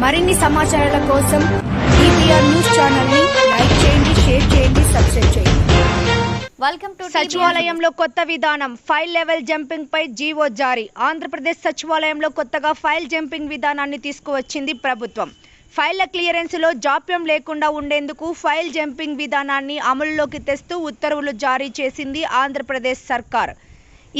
మరిన్ని సమాచారాల కోసం TVR news channel ని లైక్ చేయండి, షేర్ చేయండి, సబ్స్క్రైబ్ చేయండి. వెల్కమ్ టు సచివాలయంలో కొత్త విధానం, ఫైల్ లెవెల్ జంపింగ్ పై జీవో జారీ. ఆంధ్రప్రదేశ్ సచివాలయంలో కొత్తగా ఫైల్ జంపింగ్ విధానాన్ని తీసుకువచ్చింది ప్రభుత్వం. ఫైళ్ల క్లియరెన్స్లో జాప్యం లేకుండా ఉండేందుకు ఫైల్ జంపింగ్ విధానాన్ని అమలులోకి తెస్తూ ఉత్తర్వులు జారీ చేసింది ఆంధ్రప్రదేశ్ సర్కార్.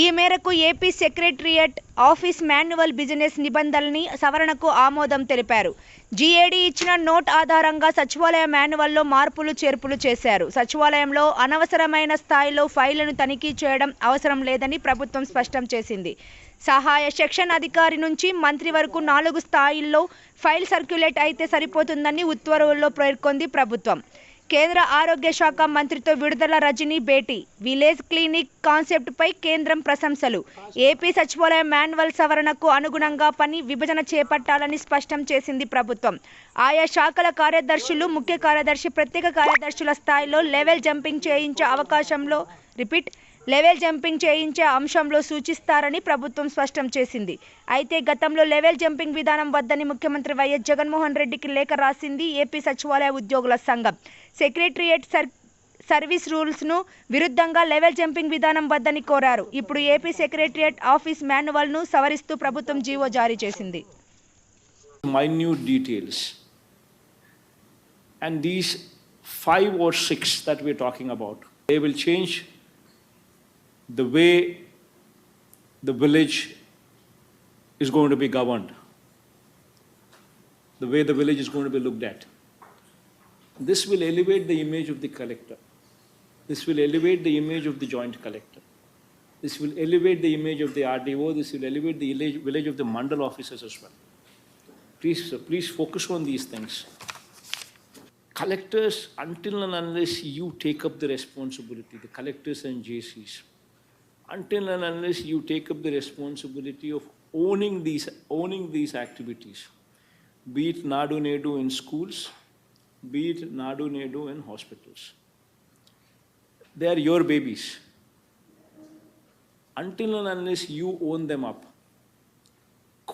ఈ మేరకు AP secretariat office manual business నిబంధనల్ని సవరణకు ఆమోదం తెలిపారు. జీఏడీ ఇచ్చిన నోట్ ఆధారంగా సచివాలయ మాన్యువల్లో మార్పులు చేర్పులు చేశారు. సచివాలయంలో అనవసరమైన స్థాయిలో ఫైళ్లను తనిఖీ చేయడం అవసరం లేదని ప్రభుత్వం స్పష్టం చేసింది. సహాయ సెక్షన్ అధికారి నుంచి మంత్రి వరకు 4 స్థాయిల్లో ఫైల్ సర్క్యులేట్ అయితే సరిపోతుందని ఉత్తర్వుల్లో పేర్కొంది ప్రభుత్వం. కేంద్ర ఆరోగ్య శాఖ మంత్రితో విడుదల రజనీ భేటీ. విలేజ్ క్లినిక్ కాన్సెప్ట్పై కేంద్రం ప్రశంసలు. ఏపీ సచివాలయ మాన్యువల్ సవరణకు అనుగుణంగా పని విభజన చేపట్టాలని స్పష్టం చేసింది ప్రభుత్వం. ఆయా శాఖల కార్యదర్శులు, ముఖ్య కార్యదర్శి, ప్రత్యేక కార్యదర్శుల స్థాయిలో లెవెల్ జంపింగ్ చేయించే అంశంలో సూచిస్తారని ప్రభుత్వం స్పష్టం చేసింది. అయితే గతంలో లెవెల్ జంపింగ్ విధానం వద్దని ముఖ్యమంత్రి వైఎస్ జగన్మోహన్ రెడ్డికి లేఖ రాసింది ఏపీ సచివాలయ ఉద్యోగుల సంఘం. సెక్రటేరియట్ సర్వీస్ రూల్స్ను విరుద్ధంగా లెవెల్ జంపింగ్ విధానం వద్దని కోరారు. ఇప్పుడు ఏపీ సెక్రటేరియట్ ఆఫీస్ మాన్యువల్ను సవరిస్తూ ప్రభుత్వం జీవో జారీ చేసింది. Minute details, and these 5 or 6 that we're talking about, they will change the way the village is going to be governed, the way the village is going to be looked at. This will elevate the image of the collector. This will elevate the image of the joint collector. This will elevate the image of the RDO. This will elevate the village of the mandal officers as well. Please focus on these things. Collectors, until and unless you take up the responsibility, the collectors and JCs, until and unless you take up the responsibility of owning these activities, be it Nadu Nedu in schools, be it Nadu Nedu in hospitals, they are your babies. Until and unless you own them up,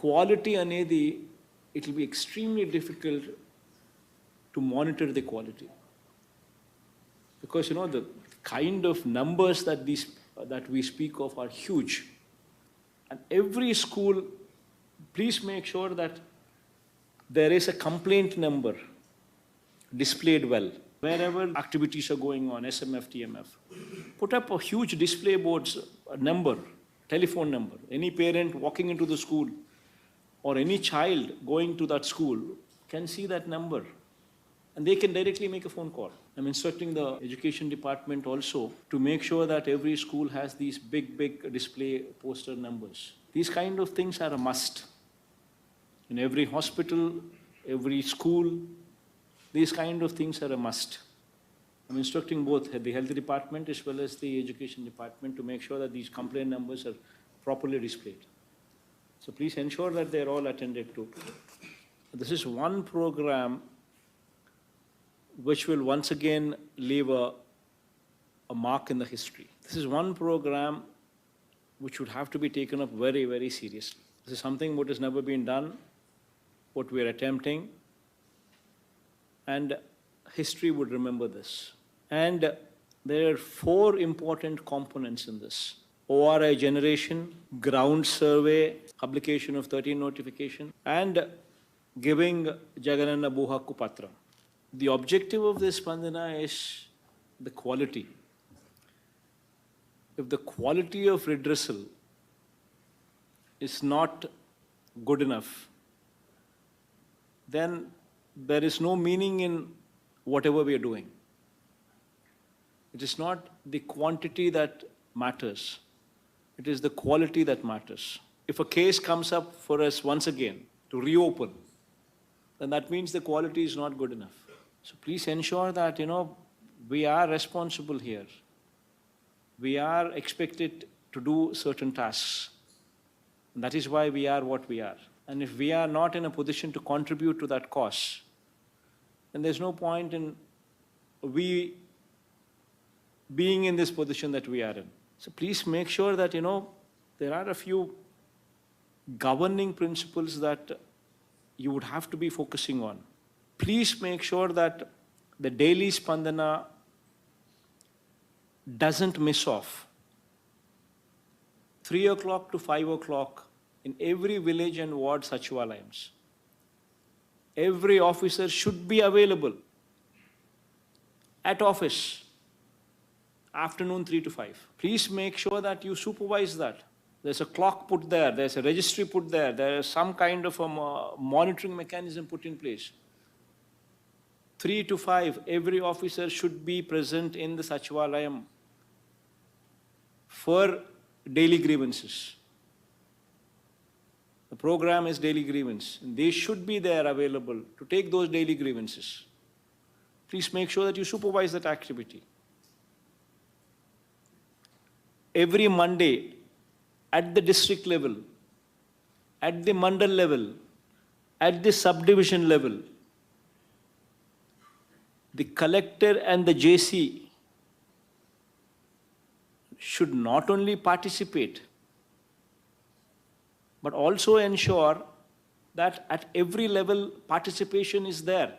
quality anedi, it will be extremely difficult to monitor the quality, because the kind of numbers that we speak of are huge, and every school, please make sure that there is a complaint number displayed well wherever activities are going on. SMF, TMF, put up a huge display boards, a number, telephone number. Any parent walking into the school or any child going to that school can see that number, and they can directly make a phone call. I'm instructing the education department also to make sure that every school has these big display poster numbers. These kind of things are a must. In every hospital, every school, these kind of things are a must. I'm instructing both the health department as well as the education department to make sure that these complaint numbers are properly displayed. So please ensure that they're all attended to. This is one program which will once again leave a mark in the history. This is one program which would have to be taken up very, very seriously. This is something what has never been done, what we are attempting, and history would remember this. And there are 4 important components in this: ORI generation, ground survey, publication of 13 notification, and giving Jagananna Bhuhakku Patram. The objective of this, Spandana, is the quality. If the quality of redressal is not good enough, then there is no meaning in whatever we are doing. It is not the quantity that matters. It is the quality that matters. If a case comes up for us once again to reopen, then that means the quality is not good enough. So please ensure that, we are responsible here. We are expected to do certain tasks. And that is why we are what we are. And if we are not in a position to contribute to that cause, then there's no point in we being in this position that we are in. So please make sure that, there are a few governing principles that you would have to be focusing on. Please make sure that the daily Spandana doesn't miss off. 3 o'clock to 5 o'clock in every village and ward Sachivalayams. Every officer should be available at office, afternoon 3 to 5. Please make sure that you supervise that. There's a clock put there, there's a registry put there, there is some kind of a monitoring mechanism put in place. 3 to 5, every officer should be present in the Sachivalayam for daily grievances. The program is daily grievance. And they should be there available to take those daily grievances. Please make sure that you supervise that activity. Every Monday, at the district level, at the mandal level, at the subdivision level, the collector and the JC should not only participate, but also ensure that at every level participation is there.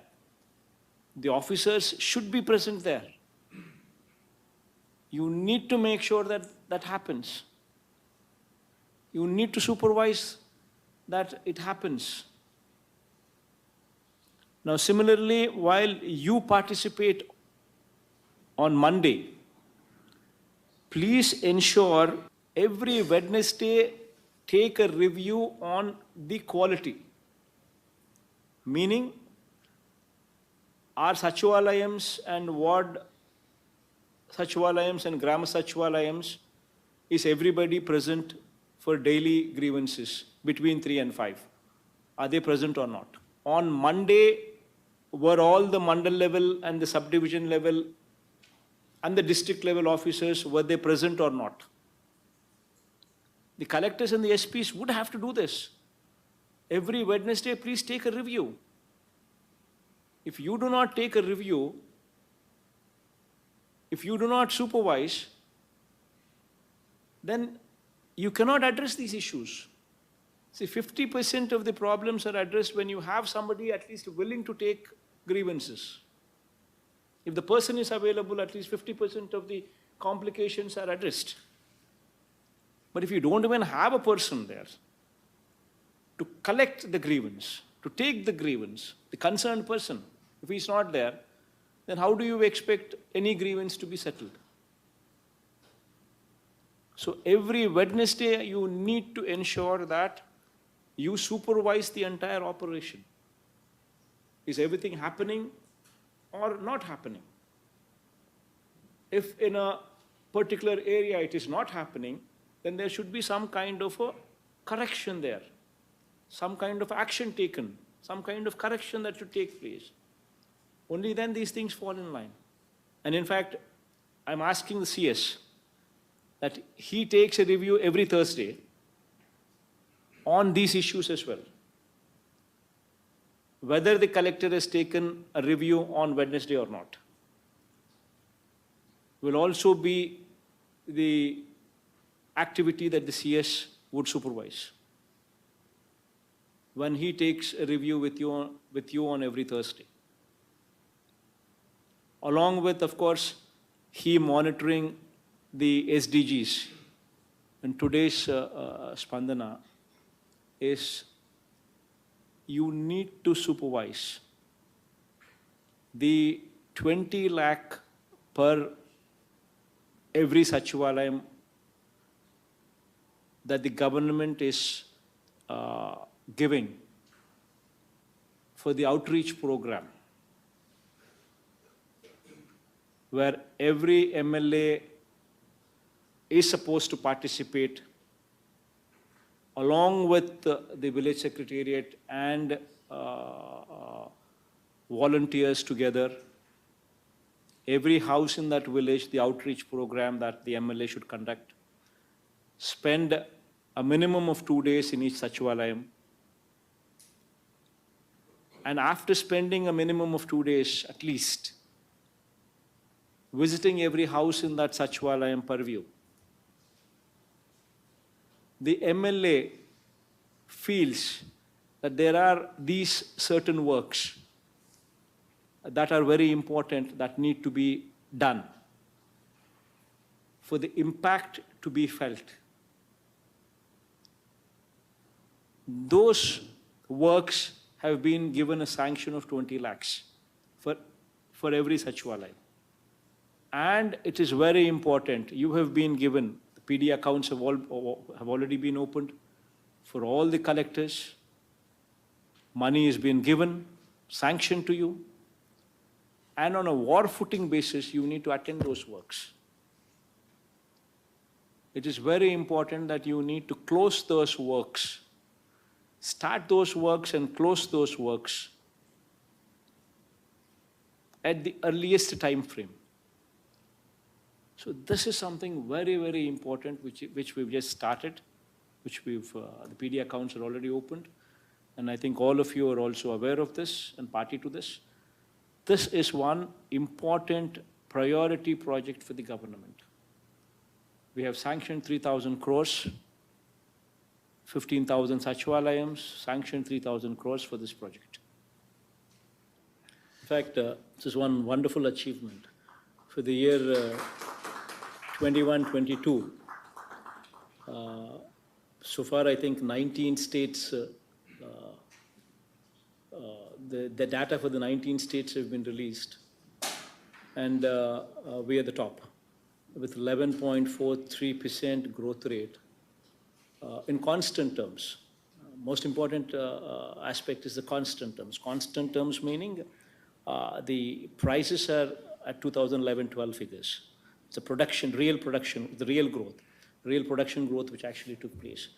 The officers should be present there. You need to make sure that that happens. You need to supervise that it happens. Now, similarly, while you participate on Monday, please ensure every Wednesday take a review on the quality. Meaning, our Sachivalayams and ward Sachivalayams and Grama Sachivalayams, is everybody present for daily grievances between 3 and 5? Are they present or not? On Monday, were all the mandal level and the subdivision level and the district level officers, were they present or not? The collectors and the SPs would have to do this. Every Wednesday, please take a review. If you do not take a review, if you do not supervise, then you cannot address these issues. See, 50% of the problems are addressed when you have somebody at least willing to take grievances. If the person is available, at least 50% of the complications are addressed. But if you don't even have a person there to collect the grievance, to take the grievance, the concerned person, if he's not there, then how do you expect any grievance to be settled? So every Wednesday, you need to ensure that you supervise the entire operation. Is everything happening or not happening? If in a particular area it is not happening, then there should be some kind of a correction there, some kind of action taken, some kind of correction that should take place. Only then these things fall in line. And in fact, I'm asking the CS that he takes a review every Thursday on these issues as well. Whether the collector has taken a review on Wednesday or not will also be the activity that the CS would supervise when he takes a review with you on every Thursday. Along with, of course, he monitoring the SDGs. And today's Spandana is you need to supervise the 20 lakh per every Sachivalayam that the government is giving for the outreach program, where every MLA is supposed to participate along with the village secretariat and volunteers together. Every house in that village, the outreach program that the MLA should conduct, spend a minimum of 2 days in each Sachivalayam. And after spending a minimum of 2 days at least, visiting every house in that Sachivalayam purview, the MLA feels that there are these certain works that are very important that need to be done for the impact to be felt. Those works have been given a sanction of 20 lakhs for every Sachivalaya. And it is very important, you have been given, the PD accounts have already been opened for all the collectors. Money has been given, sanctioned to you. And on a war footing basis, you need to attend those works. It is very important that you need to close those works, start those works and close those works at the earliest time frame. So this is something very, very important which we've just started, which the PD accounts are already opened. And I think all of you are also aware of this and party to this. This is one important priority project for the government. We have sanctioned 3,000 crores, 15,000 Sachivalayams, sanctioned 3,000 crores for this project. In fact, this is one wonderful achievement. For the year 21-22, so far I think 19 states, the data for the 19 states have been released. And we are the top with 11.43% growth rate in constant terms. Most important aspect is the constant terms. Constant terms meaning the prices are at 2011-12 figures. It's a production, real production, the real production growth which actually took place.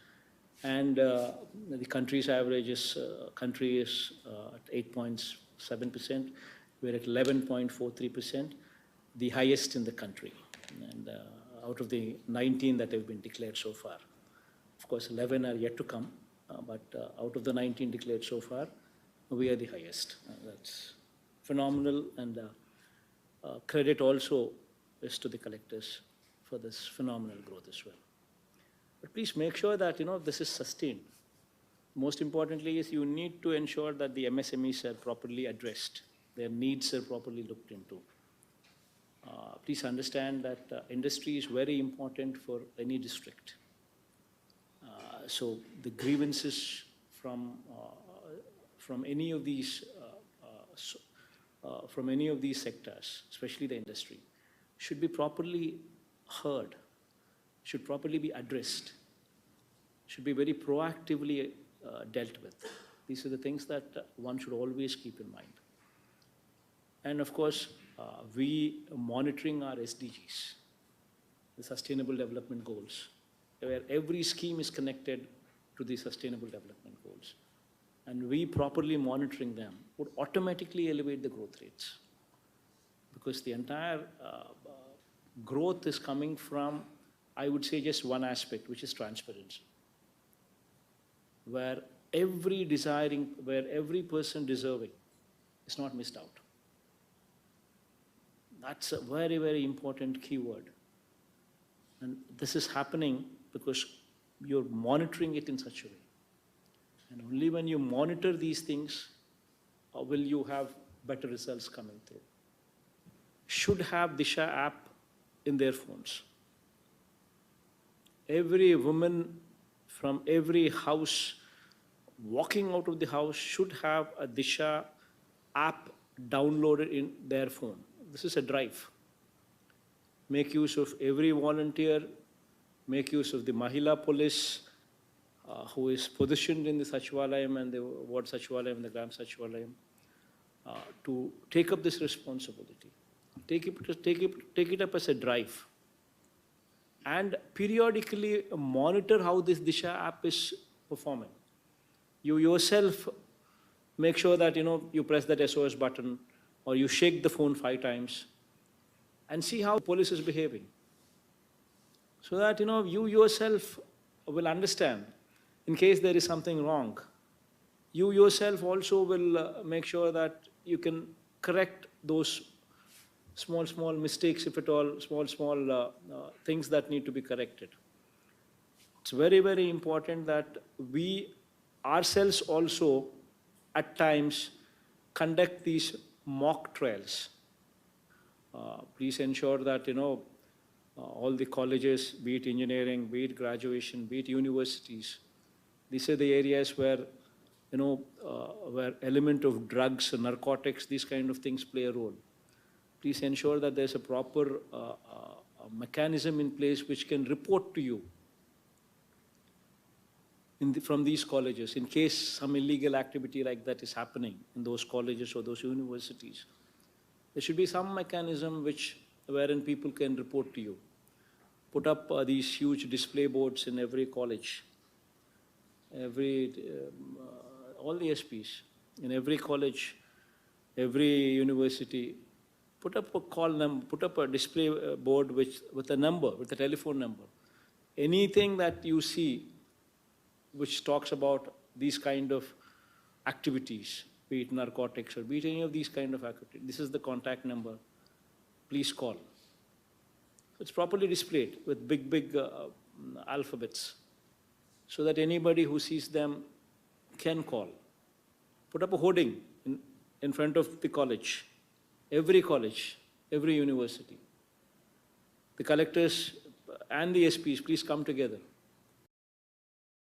And the country's average is, country is at 8.7%. We're at 11.43%, the highest in the country. And out of the 19 that have been declared so far. Of course, 11 are yet to come, but out of the 19 declared so far, we are the highest. That's phenomenal, and credit also is to the collectors for this phenomenal growth as well. But please make sure that this is sustained. Most importantly is you need to ensure that the MSMEs are properly addressed, their needs are properly looked into. Please understand that industry is very important for any district. So the grievances from any of these sectors, especially the industry, should be properly heard, should properly be addressed, should be very proactively dealt with. These are the things that one should always keep in mind. And of course, we are monitoring our SDGs, the Sustainable Development Goals, where every scheme is connected to the Sustainable Development Goals. And we properly monitoring them would automatically elevate the growth rates, because the entire growth is coming from, I would say, just one aspect, which is transparency, where every person deserving is not missed out. That's a very, very important keyword. And this is happening because you're monitoring it in such a way. And only when you monitor these things will you have better results coming through. Should have Disha app in their phones. Every woman from every house walking out of the house should have a Disha app downloaded in their phone. This is a drive. Make use of every volunteer, make use of the Mahila police who is positioned in the Sachivalayam and the Ward Sachivalayam and the Gram Sachivalayam to take up this responsibility. Take it up as a drive. And periodically monitor how this Disha app is performing. You yourself make sure that you press that SOS button, or you shake the phone 5 times and see how the police is behaving. So that you yourself will understand in case there is something wrong. You yourself also will make sure that you can correct those small mistakes, if at all, small things that need to be corrected. It's very, very important that we ourselves also at times conduct these mock trials. Please ensure that, all the colleges, be it engineering, be it graduation, be it universities, these are the areas where, where element of drugs, narcotics, these kind of things play a role. Please ensure that there's a proper mechanism in place which can report to you from these colleges in case some illegal activity like that is happening in those colleges or those universities. There should be some mechanism wherein people can report to you. Put up these huge display boards in every college, all the SPs, in every college, every university. Put up a call number, put up a display board with a number, with a telephone number. Anything that you see which talks about these kind of activities, be it narcotics or be it any of these kind of activities, this is the contact number, please call. It's properly displayed with big alphabets so that anybody who sees them can call. Put up a hoarding in front of the college, every university. The collectors and the SPs, please come together.